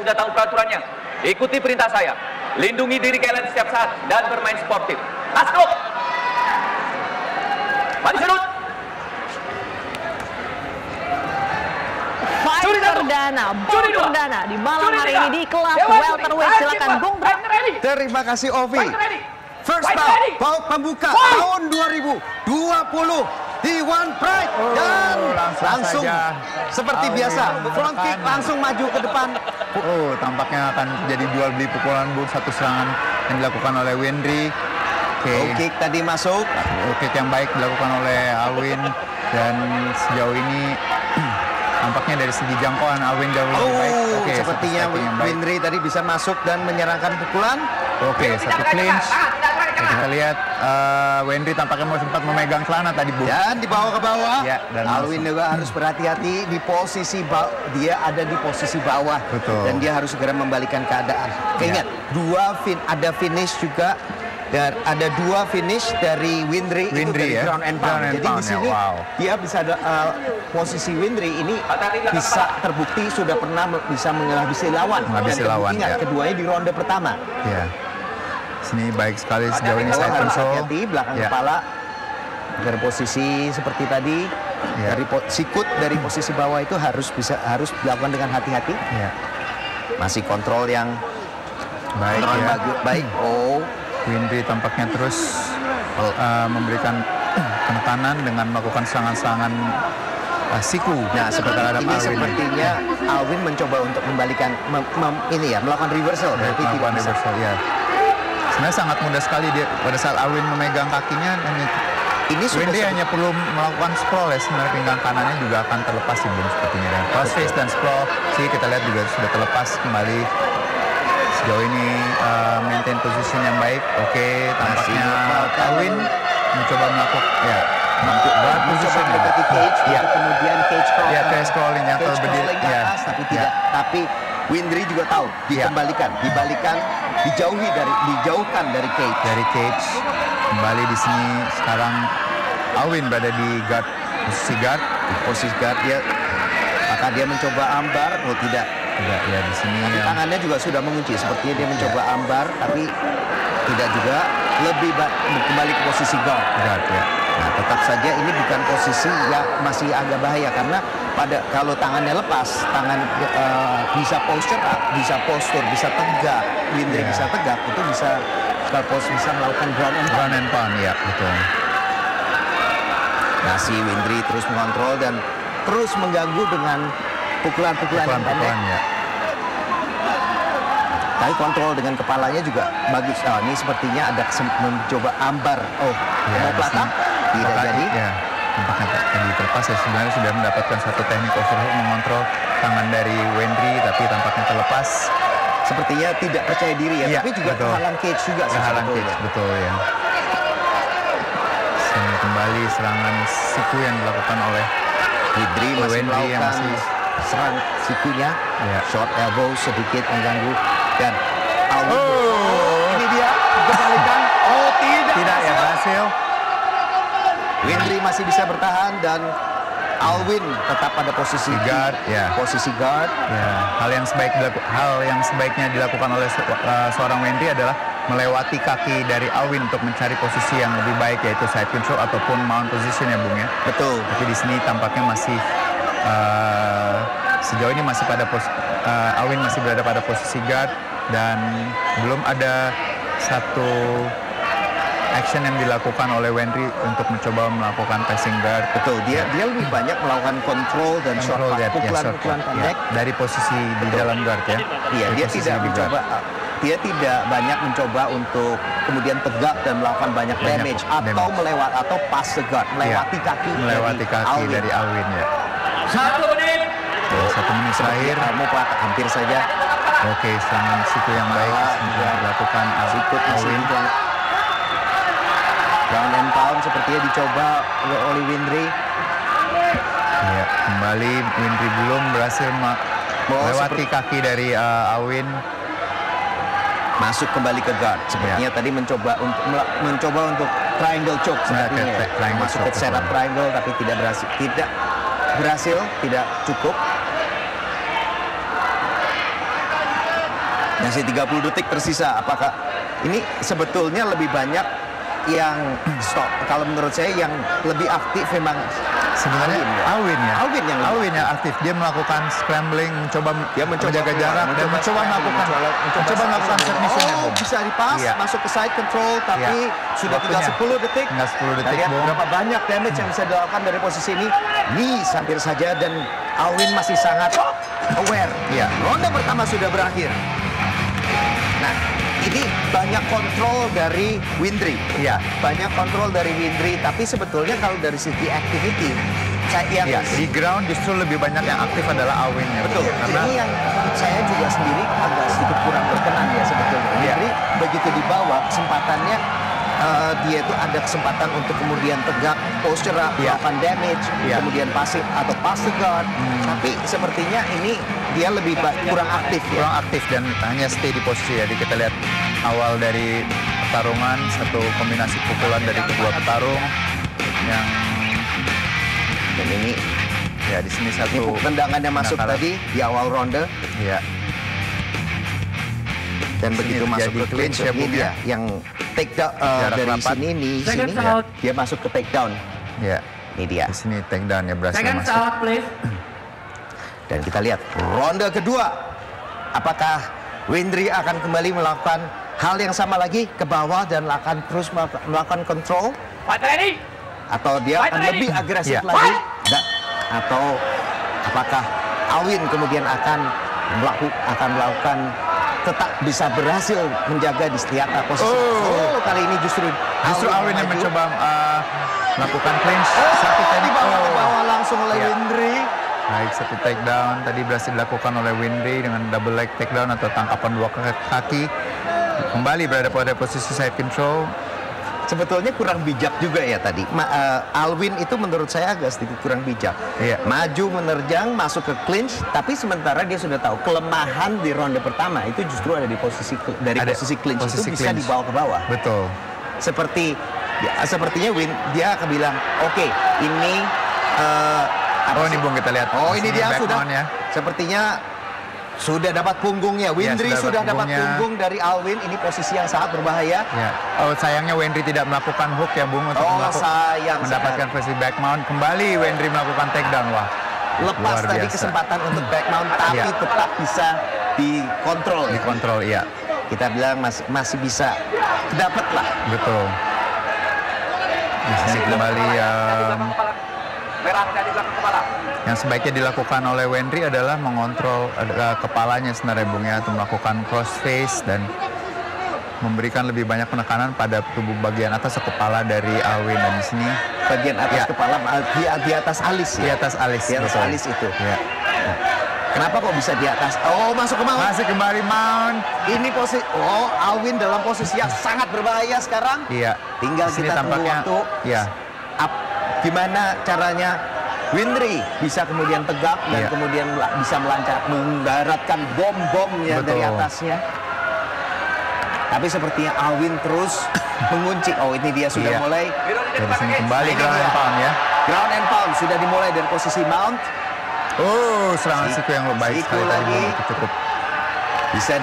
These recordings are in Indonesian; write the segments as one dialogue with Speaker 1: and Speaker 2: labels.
Speaker 1: sudah tahu peraturannya. Ikuti perintah saya. Lindungi diri kalian setiap saat dan bermain sportif. Masuk. Balik surut.
Speaker 2: Fight perdana, bom perdana di malam hari ini di kelas welterweight. Silakan Bung Bram.
Speaker 3: Terima kasih Ovi. First bout pembuka tahun 2020 di One Pride dan langsung seperti biasa front kick langsung maju ke depan.
Speaker 4: Oh, tampaknya akan jadi jual beli pukulan satu serangan yang dilakukan oleh Wendry.
Speaker 3: Low kick tadi masuk.
Speaker 4: Low kick yang baik dilakukan oleh Alwin dan sejauh ini nampaknya dari segi jangkauan Alwin jauh lebih baik. Oke,
Speaker 3: sepertinya Wendry tadi bisa masuk dan menyerangkan pukulan.
Speaker 4: Oke, satu clinch. Kita lihat Wendry tampaknya mau sempat memegang celana tadi, Bu.
Speaker 3: Dan dibawa ke bawah.
Speaker 4: Ya, dan
Speaker 3: Alwin juga harus berhati-hati di posisi dia ada di posisi bawah.
Speaker 4: Betul.
Speaker 3: Dan dia harus segera membalikan keadaan. Ingat, ada finish juga. Dan ada dua finish dari Wendry itu dari
Speaker 4: ya?
Speaker 3: ground and pound. Jadi di sini dia bisa posisi Wendry ini bisa terbukti sudah pernah bisa menghabisi lawan. Ingat, keduanya di ronde pertama.
Speaker 4: Ya. Sini baik sekali sejauh ini saya control.
Speaker 3: Hati-hati belakang kepala dari posisi seperti tadi. Dari sikut dari posisi bawah itu harus dilakukan dengan hati-hati. Masih kontrol yang
Speaker 4: baik.
Speaker 3: Baik.
Speaker 4: Wendry tampaknya terus memberikan penekanan dengan melakukan serangan-serangan siku.
Speaker 3: Nah, sepertinya Alwin mencoba untuk membalikan melakukan reversal.
Speaker 4: Melakukan reversal, ya. Sebenarnya sangat mudah sekali dia pada saat Alwin memegang kakinya. Wendry hanya perlu melakukan sprawl ya, sebenarnya pinggang kanannya juga akan terlepas sih Bung sepertinya. Dan cross face dan sprawl sih kita lihat juga sudah terlepas kembali. Sejauh ini maintain position yang baik. Oke, tampaknya Alwin mencoba melakukan guard position
Speaker 3: mendekati cage, kemudian cage crawl.
Speaker 4: Ya, cage crawling yang terberdiri
Speaker 3: ke atas, tapi tidak. Tapi Wendry juga tahu dibalikan, dijauhkan dari cage.
Speaker 4: Dari cage. Kembali di sini sekarang Alwin berada di guard, posisi guard dia. Maka dia mencoba ambar, tidak. Ya di sini
Speaker 3: tangannya juga sudah mengunci, sepertinya dia mencoba ambar, tapi tidak juga, lebih kembali ke posisi guard. Nah, tetap saja ini bukan posisi yang masih agak bahaya karena kalau tangannya lepas, tangan bisa posture up, bisa postur, bisa tegak, Wendry bisa tegak, itu bisa melakukan ground and pound.
Speaker 4: Ya, betul.
Speaker 3: Nah, si Wendry terus mengontrol dan terus mengganggu dengan pukulan-pukulan yang pendek. Tapi kontrol dengan kepalanya juga bagus. Ini sepertinya ada mencoba ambar. Mau pelata? Tidak jadi.
Speaker 4: Tampaknya tadi terlepas ya, sebenarnya sudah mendapatkan satu teknik overhook mengontrol tangan dari Wendry, tapi tampaknya terlepas.
Speaker 3: Sepertinya tidak percaya diri ya, tapi juga terhalang cage juga.
Speaker 4: Terhalang cage, betul ya. Sini kembali serangan siku yang dilakukan oleh
Speaker 3: Wendry masih melakukan serang sikunya, short elbow sedikit mengganggu dan ini dia kebalikan. Tidak ya, berhasil. Wendry masih bisa bertahan dan Alwin tetap pada posisi guard. Posisi guard.
Speaker 4: Hal yang sebaiknya dilakukan oleh seorang Wendry adalah melewati kaki dari Alwin untuk mencari posisi yang lebih baik, yaitu side control ataupun mount position ya Bung ya.
Speaker 3: Betul.
Speaker 4: Tapi di sini tampaknya masih sejauh ini masih Alwin masih berada pada posisi guard dan belum ada satu action yang dilakukan oleh Wendry untuk mencoba melakukan passing guard.
Speaker 3: Betul, dia lebih banyak melakukan control dan pukulan-pukulan pendek
Speaker 4: dari posisi di dalam guard ya.
Speaker 3: Iya, dia tidak banyak mencoba untuk kemudian tegak dan melakukan banyak damage atau pass the guard, melewati kaki
Speaker 4: dari Alwin ya.
Speaker 1: 1 menit.
Speaker 4: 1 menit terakhir.
Speaker 3: Hampir saja.
Speaker 4: Oke, serangan siku yang baik dilakukan Alwin.
Speaker 3: Ground and pound sepertinya dicoba oleh Wendry.
Speaker 4: Ya, kembali Wendry belum berhasil melewati kaki dari Alwin.
Speaker 3: Masuk kembali ke guard. Sepertinya tadi mencoba untuk triangle choke sepertinya. Masuk ke setup triangle tapi tidak berhasil, tidak cukup. Masih 30 detik tersisa. Apakah ini sebetulnya lebih banyak yang stop? Kalau menurut saya yang lebih aktif memang
Speaker 4: sebenarnya Alwin ya.
Speaker 3: Alwin yang
Speaker 4: aktif. Dia melakukan scrambling, mencoba menjaga jarak dan mencoba melakukan submission.
Speaker 3: Oh, bisa dipas, masuk ke side control, tapi sudah tinggal 10 detik.
Speaker 4: Tinggal 10 detik.
Speaker 3: Lihat berapa banyak damage yang bisa dilakukan dari posisi ini. Hampir saja, dan Alwin masih sangat aware.
Speaker 4: Iya.
Speaker 3: Ronde pertama sudah berakhir. Nah, ini banyak kontrol dari Windry.
Speaker 4: Iya.
Speaker 3: Banyak kontrol dari Windry, tapi sebetulnya kalau dari segi activity,
Speaker 4: di ground justru lebih banyak yang aktif adalah Alwin ya.
Speaker 3: Betul.
Speaker 4: Karena
Speaker 3: ini yang saya juga sendiri agak sedikit kurang berkenan ya sebetulnya. Windry begitu dibawa kesempatannya, dia itu ada kesempatan untuk kemudian tegak, posture, melakukan damage, kemudian passing atau pass to guard. Tapi sepertinya ini dia lebih kurang aktif ya.
Speaker 4: Kurang aktif dan hanya stay di posisi. Jadi kita lihat awal dari pertarungan, satu kombinasi pukulan dari kedua petarung yang
Speaker 3: dan ini
Speaker 4: ya di sini satu
Speaker 3: tendangan yang masuk tadi di awal ronde.
Speaker 4: Iya.
Speaker 3: Dan begitu masuk ke clinch ya, dia yang take down dari sini ya, dia masuk ke take down.
Speaker 4: Ya.
Speaker 3: Ini dia.
Speaker 4: Di sini take down ya, berhasil masuk.
Speaker 3: Dan kita lihat ronde kedua. Apakah Windry akan kembali melakukan hal yang sama lagi ke bawah dan akan terus melakukan control? Atau dia akan lebih agresif lagi? Atau apakah Alwin kemudian akan melakukan tetap bisa berhasil menjaga di setiap posisi? Kali ini justru
Speaker 4: Alwin yang mencoba melakukan clinch. Satu teknik
Speaker 3: ke bawah langsung oleh Windry.
Speaker 4: Baik, satu takedown tadi berhasil dilakukan oleh Windry dengan double leg takedown atau tangkapan dua kaki. Kembali berada pada posisi side control.
Speaker 3: Sebetulnya kurang bijak juga ya tadi. Alwin itu menurut saya agak sedikit kurang bijak. Maju menerjang, masuk ke clinch, tapi sementara dia sudah tahu kelemahan di ronde pertama itu justru ada di posisi posisi clinch itu bisa dibawa ke bawah.
Speaker 4: Betul.
Speaker 3: Sepertinya dia akan bilang, oke, ini
Speaker 4: ini Bung, kita lihat.
Speaker 3: Ini dia sudah. Sepertinya sudah dapat punggungnya. Windry sudah dapat punggung dari Alwin. Ini posisi yang sangat berbahaya.
Speaker 4: Ya. Sayangnya Windry tidak melakukan hook ya Bung untuk mendapatkan posisi back mount. Kembali Windry melakukan takedown. Wah.
Speaker 3: Lepas tadi kesempatan untuk back mount, tapi tetap bisa dikontrol.
Speaker 4: Dikontrol, iya.
Speaker 3: Kita bilang masih bisa dapat lah.
Speaker 4: Betul. Masih kembali yang sebaiknya dilakukan oleh Windry adalah mengontrol kepalanya sebenarnya Bung ya, untuk melakukan cross face dan memberikan lebih banyak penekanan pada tubuh bagian atas kepala dari Alwin. Dan di sini
Speaker 3: bagian atas kepala di atas alis ya?
Speaker 4: Di atas alis.
Speaker 3: Di atas alis itu.
Speaker 4: Ya.
Speaker 3: Kenapa kok bisa di atas? Masuk ke mount.
Speaker 4: Masih kembali mount.
Speaker 3: Ini posisi Alwin dalam posisi yang sangat berbahaya sekarang.
Speaker 4: Iya.
Speaker 3: Tinggal kita tunggu waktu.
Speaker 4: Iya.
Speaker 3: Gimana caranya Windry bisa kemudian tegak dan kemudian bisa mendaratkan bom-bomnya dari atasnya. Tapi sepertinya Alwin terus mengunci. Ini dia sudah mulai.
Speaker 4: Dari sini kembali ground and pound ya.
Speaker 3: Ground and pound sudah dimulai dari posisi mount.
Speaker 4: Serangan siku yang baik sekali tadi. Cukup.
Speaker 3: Bisa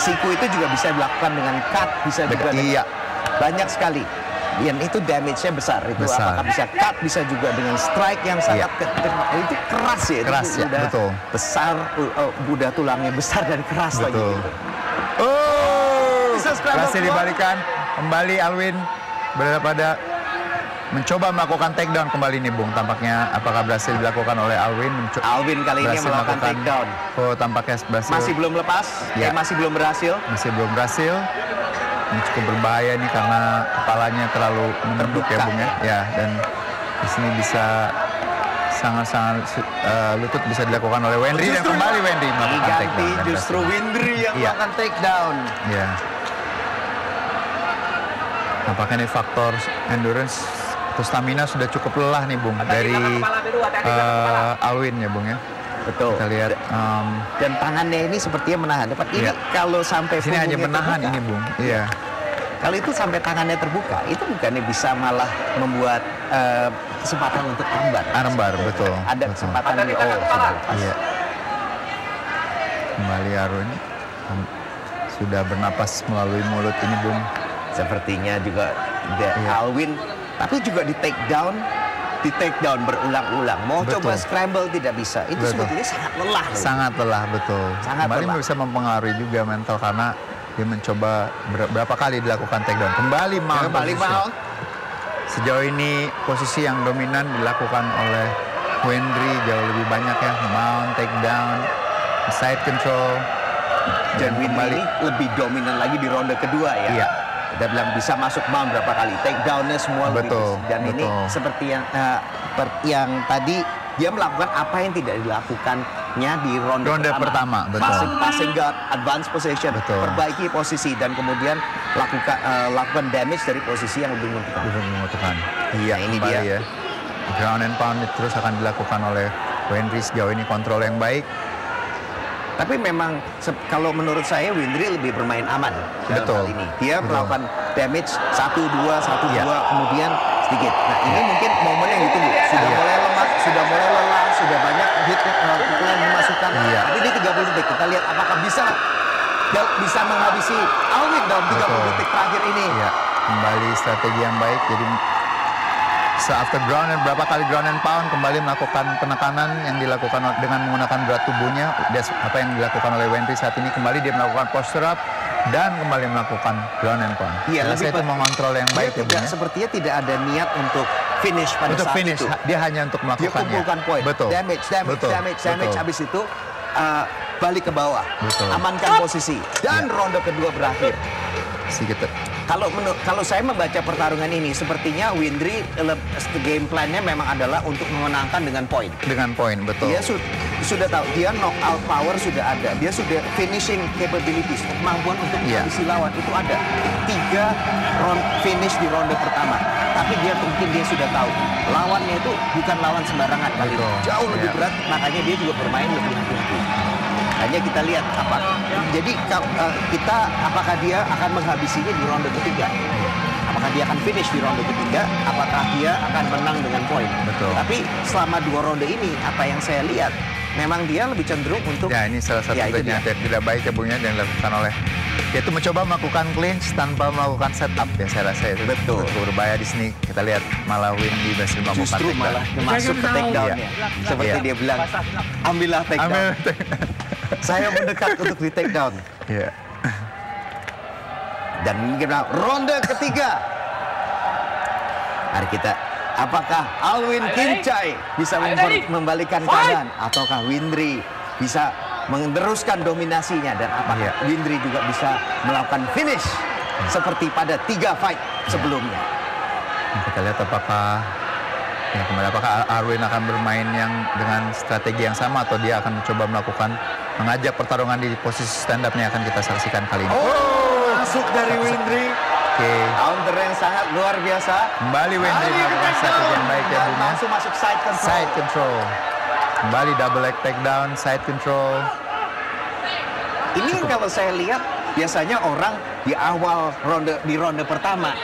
Speaker 3: siku itu juga bisa dilakukan dengan cut, bisa juga banyak sekali. Dan itu damage-nya besar. Apakah bisa cut, bisa juga dengan strike yang sangat itu keras ya.
Speaker 4: Keras ya, betul.
Speaker 3: Besar, udah tulangnya besar dan keras lagi.
Speaker 4: Berhasil dibalikan. Kembali Alwin berada pada mencoba melakukan takedown kembali nih Bung. Tampaknya apakah berhasil dilakukan oleh Alwin?
Speaker 3: Alwin kali ini melakukan takedown.
Speaker 4: Tampaknya berhasil.
Speaker 3: Masih belum lepas. Masih belum berhasil.
Speaker 4: Masih belum berhasil. Ini cukup berbahaya nih karena kepalanya terlalu menunduk ya Bung ya. Ya, dan di sini bisa sangat-sangat lutut bisa dilakukan oleh Windry dan kembali Windry melakukan takedown.
Speaker 3: Justru Windry yang melakukan takedown.
Speaker 4: Iya. Apakah ini faktor endurance atau stamina sudah cukup lelah nih Bung dari Alwin ya Bung ya.
Speaker 3: Betul.
Speaker 4: Kita lihat
Speaker 3: dan tangannya ini sepertinya menahan. Ini kalau sampai
Speaker 4: sini hanya menahan terbuka, ini Bung. Iya.
Speaker 3: Kalau itu sampai tangannya terbuka, itu bukannya bisa malah membuat kesempatan untuk armbar.
Speaker 4: Armbar, betul.
Speaker 3: Ada kesempatan di
Speaker 4: Iya. Kembali Alwin sudah bernapas melalui mulut ini, Bung.
Speaker 3: Sepertinya juga
Speaker 4: Iya.
Speaker 3: Alwin, tapi juga di take down berulang-ulang. Mau
Speaker 4: Betul.
Speaker 3: coba scramble tidak bisa. Itu
Speaker 4: Betul.
Speaker 3: sebetulnya sangat lelah. loh.
Speaker 4: Sangat lelah, betul.
Speaker 3: Sangat
Speaker 4: Kembali
Speaker 3: lelah.
Speaker 4: bisa mempengaruhi juga mental karena dia mencoba berapa kali dilakukan takedown. Kembali mount. position. Sejauh ini posisi yang dominan dilakukan oleh Wendry jauh lebih banyak ya. Mount, takedown, side control.
Speaker 3: Dan Wendry ini lebih dominan lagi di ronde kedua ya.
Speaker 4: Iya.
Speaker 3: Kita bilang bisa masuk mount berapa kali, take down-nya semua lebih
Speaker 4: Betul,
Speaker 3: besar. Dan ini
Speaker 4: betul.
Speaker 3: seperti yang tadi dia melakukan apa yang tidak dilakukannya di ronde
Speaker 4: pertama, betul.
Speaker 3: Passing guard, advance position,
Speaker 4: Betul.
Speaker 3: perbaiki posisi dan kemudian lakukan damage dari posisi yang lebih menentukan.
Speaker 4: Belum membutuhkan. Iya,
Speaker 3: Nah, ini
Speaker 4: kembali
Speaker 3: dia.
Speaker 4: ya. Ground and pound terus akan dilakukan oleh Wendry sejauh ini kontrol yang baik.
Speaker 3: Tapi memang kalau menurut saya Wendry lebih bermain aman dalam
Speaker 4: Betul.
Speaker 3: hal ini. Dia
Speaker 4: Betul.
Speaker 3: melakukan damage 1-2, 1-2
Speaker 4: Iya.
Speaker 3: kemudian sedikit. Nah ini mungkin momen yang ditunggu. Sudah
Speaker 4: Iya.
Speaker 3: mulai lemah, sudah mulai lelah, sudah banyak hit pukulan dimasukkan.
Speaker 4: Iya.
Speaker 3: Tapi di 30 detik kita lihat apakah bisa menghabisi Alwin dalam 30
Speaker 4: Betul.
Speaker 3: detik terakhir ini.
Speaker 4: Iya, kembali strategi yang baik. Jadi after ground and berapa kali ground and pound kembali melakukan penekanan yang dilakukan dengan menggunakan berat tubuhnya. Apa yang dilakukan oleh Wendry saat ini kembali dia melakukan posture up dan kembali melakukan ground and pound.
Speaker 3: Iya,
Speaker 4: Saya itu mengontrol yang baik ya, Bung, ya.
Speaker 3: sepertinya tidak ada niat untuk finish pada
Speaker 4: Untuk
Speaker 3: saat
Speaker 4: finish,
Speaker 3: itu.
Speaker 4: dia hanya untuk
Speaker 3: Dia
Speaker 4: melakukannya.
Speaker 3: kumpulkan poin.
Speaker 4: Betul.
Speaker 3: Damage.
Speaker 4: Betul.
Speaker 3: Habis itu balik ke bawah.
Speaker 4: Betul.
Speaker 3: Amankan posisi. Dan ronde kedua berakhir.
Speaker 4: Sedikit.
Speaker 3: Kalau saya membaca pertarungan ini, sepertinya Wendry game plan-nya memang adalah untuk memenangkan dengan poin.
Speaker 4: Dengan poin, betul.
Speaker 3: Dia sudah tahu, dia knockout power sudah ada. Dia sudah finishing capabilities, kemampuan untuk
Speaker 4: Iya.
Speaker 3: menghabisi lawan itu ada. 3 round finish di ronde pertama. Tapi mungkin dia sudah tahu, lawannya itu bukan lawan sembarangan kali ini.
Speaker 4: Betul.
Speaker 3: Jauh lebih
Speaker 4: Iya.
Speaker 3: berat, makanya dia juga bermain lebih hati-hati. Hanya kita lihat apakah dia akan menghabisinya di ronde ketiga. Apakah dia akan finish di ronde ketiga? Apakah dia akan menang dengan poin?
Speaker 4: Betul.
Speaker 3: Tapi selama 2 ronde ini, apa yang saya lihat, memang dia lebih cenderung untuk
Speaker 4: Ya, ini salah satu
Speaker 3: Ya, itu
Speaker 4: teknik yang tidak baik ya, Bung, ya, yang dilakukan oleh yaitu mencoba melakukan clinch tanpa melakukan setup ya, saya rasa itu
Speaker 3: Betul.
Speaker 4: berbahaya di sini. Kita lihat malah Wendry berhasil melakukan
Speaker 3: justru
Speaker 4: takedown.
Speaker 3: malah masuk ke takedown-nya. Seperti
Speaker 4: Iya.
Speaker 3: dia bilang, ambillah takedown. Saya mendekat untuk di takedown.
Speaker 4: Iya.
Speaker 3: Dan kita ronde ketiga. Mari kita, apakah Alwin Kincai bisa membalikan keadaan, ataukah Wendry bisa meneruskan dominasinya, dan apakah
Speaker 4: Iya.
Speaker 3: Wendry juga bisa melakukan finish seperti pada 3 fight sebelumnya.
Speaker 4: Kita lihat apakah Alwin akan bermain yang dengan strategi yang sama atau dia akan mencoba mengajak pertarungan di posisi stand up-nya akan kita saksikan kali ini.
Speaker 3: Masuk dari Wendry.
Speaker 4: Oke.
Speaker 3: Counter yang sangat luar biasa.
Speaker 4: Kembali Wendry melakukan strategi yang baik ya,
Speaker 3: Dan
Speaker 4: Bung, ya.
Speaker 3: langsung masuk side control.
Speaker 4: Side control. Kembali double leg takedown, side control.
Speaker 3: Ini kalau saya lihat biasanya orang di awal di ronde pertama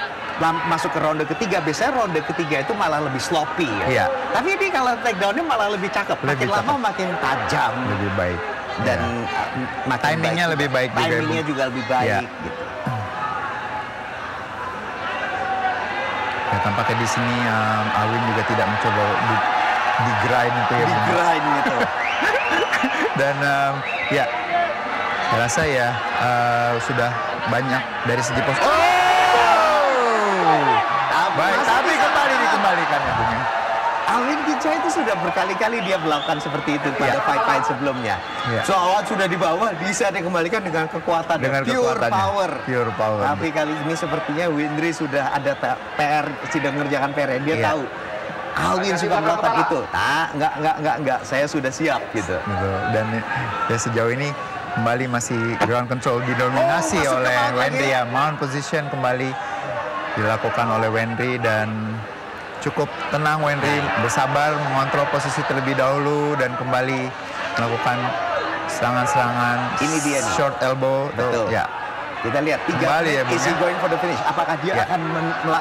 Speaker 3: masuk ke ronde ketiga, biasanya ronde ketiga itu malah lebih sloppy ya.
Speaker 4: Iya.
Speaker 3: Tapi ini kalau takedown-nya malah lebih cakep. Makin
Speaker 4: Lebih
Speaker 3: lama
Speaker 4: cakep.
Speaker 3: makin tajam
Speaker 4: Lebih baik.
Speaker 3: dan
Speaker 4: Ya.
Speaker 3: makin
Speaker 4: Timingnya
Speaker 3: baik.
Speaker 4: lebih baik juga,
Speaker 3: Timingnya
Speaker 4: Bung.
Speaker 3: juga lebih baik.
Speaker 4: Iya.
Speaker 3: Gitu.
Speaker 4: Ya, tampaknya di sini Alwin juga tidak mencoba di grind itu ya,
Speaker 3: Di
Speaker 4: Bung.
Speaker 3: grind gitu.
Speaker 4: Dan ya, saya rasa ya sudah banyak dari segi pos. Baik, tapi kembali dikembalikan ya, Bung, ya.
Speaker 3: Alwin Kincai itu sudah berkali-kali dia melakukan seperti itu pada
Speaker 4: Iya.
Speaker 3: fight-fight sebelumnya.
Speaker 4: Iya.
Speaker 3: Soal sudah di bawah, bisa dikembalikan dengan kekuatan,
Speaker 4: Dengan
Speaker 3: pure
Speaker 4: kekuatannya.
Speaker 3: power.
Speaker 4: Pure power.
Speaker 3: Tapi kali ini sepertinya Wendry sudah ada PR, sudah mengerjakan PR. Dia
Speaker 4: Iya.
Speaker 3: tahu Alwin sudah melakukan itu. Nah, enggak, saya sudah siap gitu.
Speaker 4: Gitu. Dan ya sejauh ini kembali masih ground control didominasi
Speaker 3: masuk ke
Speaker 4: oleh
Speaker 3: mount
Speaker 4: Wendry
Speaker 3: lagi.
Speaker 4: ya. Mount position kembali dilakukan oleh Wendry dan cukup tenang Wendry, bersabar mengontrol posisi terlebih dahulu dan kembali melakukan serangan-serangan
Speaker 3: Ini dia nih.
Speaker 4: short elbow.
Speaker 3: Betul.
Speaker 4: Ya,
Speaker 3: Kita lihat 3
Speaker 4: Kembali ya,
Speaker 3: menit,
Speaker 4: Bung,
Speaker 3: is he
Speaker 4: ya.
Speaker 3: going for the finish? Apakah dia
Speaker 4: Ya.
Speaker 3: akan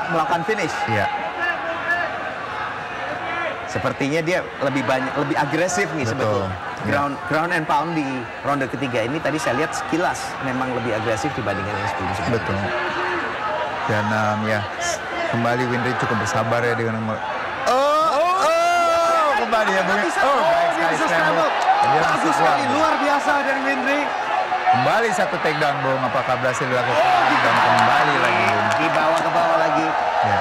Speaker 3: melakukan finish?
Speaker 4: ya.
Speaker 3: Sepertinya dia lebih agresif nih sebetulnya. Ground and pound di ronde ketiga ini tadi saya lihat sekilas memang lebih agresif dibandingkan yang sebelumnya.
Speaker 4: Betul. Dan ya kembali Windry cukup bersabar ya dengan kembali ya Bung. Baik sekali scramble.
Speaker 3: Bagus sekali, luar biasa dari Windry.
Speaker 4: Kembali satu takedown Bung, apakah berhasil dilakukan dan kembali lagi Bung.
Speaker 3: Dibawa ke bawah lagi.
Speaker 4: Ya.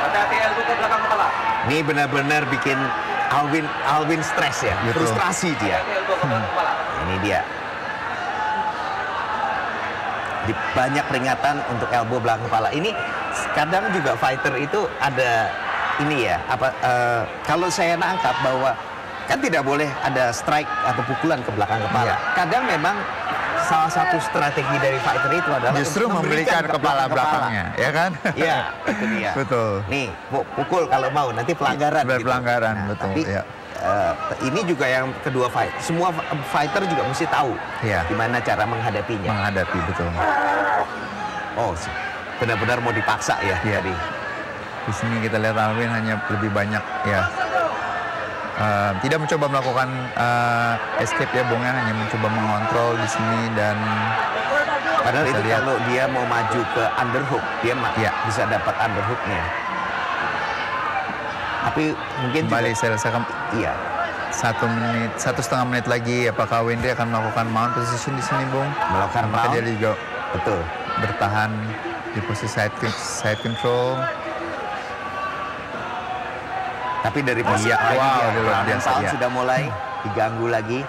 Speaker 1: Hati-hati elbow ke belakang kepala.
Speaker 3: Ini benar-benar bikin Alvin stres ya,
Speaker 4: Betul.
Speaker 3: frustrasi dia.
Speaker 1: Hati-hati elbow ke belakang kepala.
Speaker 3: Ini dia. Di banyak peringatan untuk elbow belakang kepala. Ini kadang juga fighter itu ada ini ya, kalau saya nangkap bahwa kan tidak boleh ada strike atau pukulan ke belakang kepala. Kadang memang salah satu strategi dari fighter itu adalah
Speaker 4: justru memberikan kepala belakangnya, ya kan?
Speaker 3: Iya, itu dia.
Speaker 4: Betul.
Speaker 3: Nih, pukul kalau mau, nanti pelanggaran.
Speaker 4: Pelanggaran,
Speaker 3: Nah,
Speaker 4: betul.
Speaker 3: Tapi
Speaker 4: Ya.
Speaker 3: ini juga yang kedua fight. Semua fighter juga mesti tahu
Speaker 4: Ya.
Speaker 3: gimana cara menghadapinya.
Speaker 4: Menghadapi, betul.
Speaker 3: Oh, benar-benar mau dipaksa ya
Speaker 4: Iya.
Speaker 3: tadi.
Speaker 4: Di sini kita lihat Alvin hanya lebih banyak ya tidak mencoba melakukan escape ya Bung ya, hanya mencoba mengontrol di sini dan
Speaker 3: Padahal
Speaker 4: kita
Speaker 3: itu
Speaker 4: lihat.
Speaker 3: kalau dia mau maju ke underhook, dia
Speaker 4: Iya.
Speaker 3: bisa dapat underhooknya. Tapi mungkin
Speaker 4: kembali
Speaker 3: juga,
Speaker 4: saya rasakan
Speaker 3: iya.
Speaker 4: 1,5 menit lagi apakah Windry akan melakukan mount position di sini Bung?
Speaker 3: Melakukan
Speaker 4: Apakah
Speaker 3: mount.
Speaker 4: dia juga
Speaker 3: Betul.
Speaker 4: bertahan di posisi side control?
Speaker 3: Tapi dari posisi
Speaker 4: Iya, wow,
Speaker 3: dia,
Speaker 4: luar
Speaker 3: ground and
Speaker 4: biasa,
Speaker 3: pound
Speaker 4: iya.
Speaker 3: sudah mulai diganggu lagi.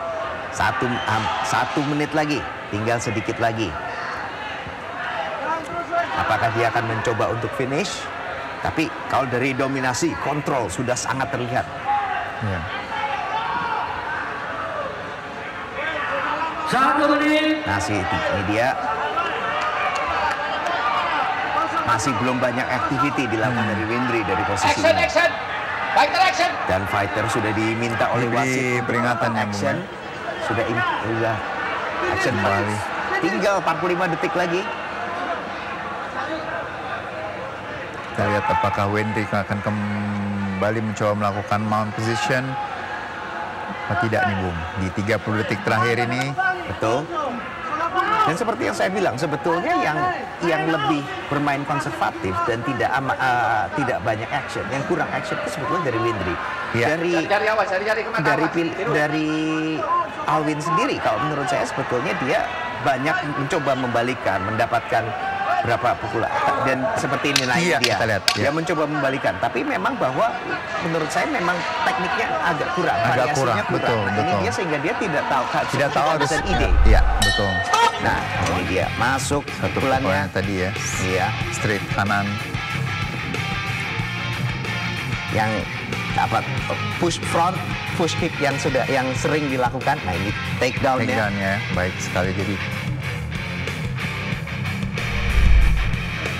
Speaker 3: 1 menit lagi, tinggal sedikit lagi. Apakah dia akan mencoba untuk finish? Tapi kalau dari dominasi, kontrol sudah sangat terlihat.
Speaker 4: Ya.
Speaker 1: 1 menit.
Speaker 3: Ini dia masih belum banyak activity dilakukan dari Windry dari posisi
Speaker 1: Action,
Speaker 3: ini.
Speaker 1: action. Fighter action.
Speaker 3: Dan fighter sudah diminta oleh
Speaker 4: Diberi
Speaker 3: wasit untuk
Speaker 4: peringatan
Speaker 3: melakukan
Speaker 4: ya, Bung.
Speaker 3: action. Sudah action
Speaker 4: Kembali.
Speaker 3: Tinggal 45 detik lagi.
Speaker 4: Kita lihat apakah Windry akan kembali mencoba melakukan mount position atau tidak nih Bung. Di 30 detik terakhir ini.
Speaker 3: Betul. Dan seperti yang saya bilang, sebetulnya yang lebih bermain konservatif dan tidak banyak action, yang kurang action itu sebetulnya dari Windry.
Speaker 4: Iya.
Speaker 1: Cari awas, cari kemana awas.
Speaker 3: Dari Alvin sendiri, kalau menurut saya sebetulnya dia banyak mencoba membalikan, mendapatkan berapa pukulan dan seperti ini naik
Speaker 4: Iya,
Speaker 3: dia.
Speaker 4: kita lihat, iya.
Speaker 3: Dia mencoba membalikan, tapi memang bahwa menurut saya memang tekniknya agak kurang,
Speaker 4: Agak
Speaker 3: variasinya
Speaker 4: kurang, betul,
Speaker 3: Nah,
Speaker 4: betul.
Speaker 3: ini dia sehingga dia tidak tahu
Speaker 4: Harus
Speaker 3: ada ide.
Speaker 4: Iya, betul.
Speaker 3: Nah, ini dia masuk
Speaker 4: Satu
Speaker 3: pukulannya.
Speaker 4: pukulan tadi ya.
Speaker 3: Iya,
Speaker 4: Straight kanan.
Speaker 3: yang dapat push front, push kick yang sering dilakukan. Nah, ini takedown-nya.
Speaker 4: Takedown ya. Baik sekali jadi.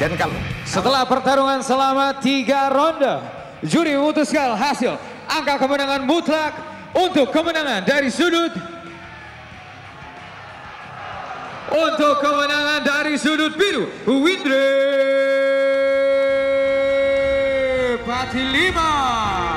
Speaker 3: Dan kalau
Speaker 5: Setelah pertarungan selama 3 ronde, juri memutuskan hasil angka kemenangan mutlak untuk kemenangan dari sudut biru, Windry 45.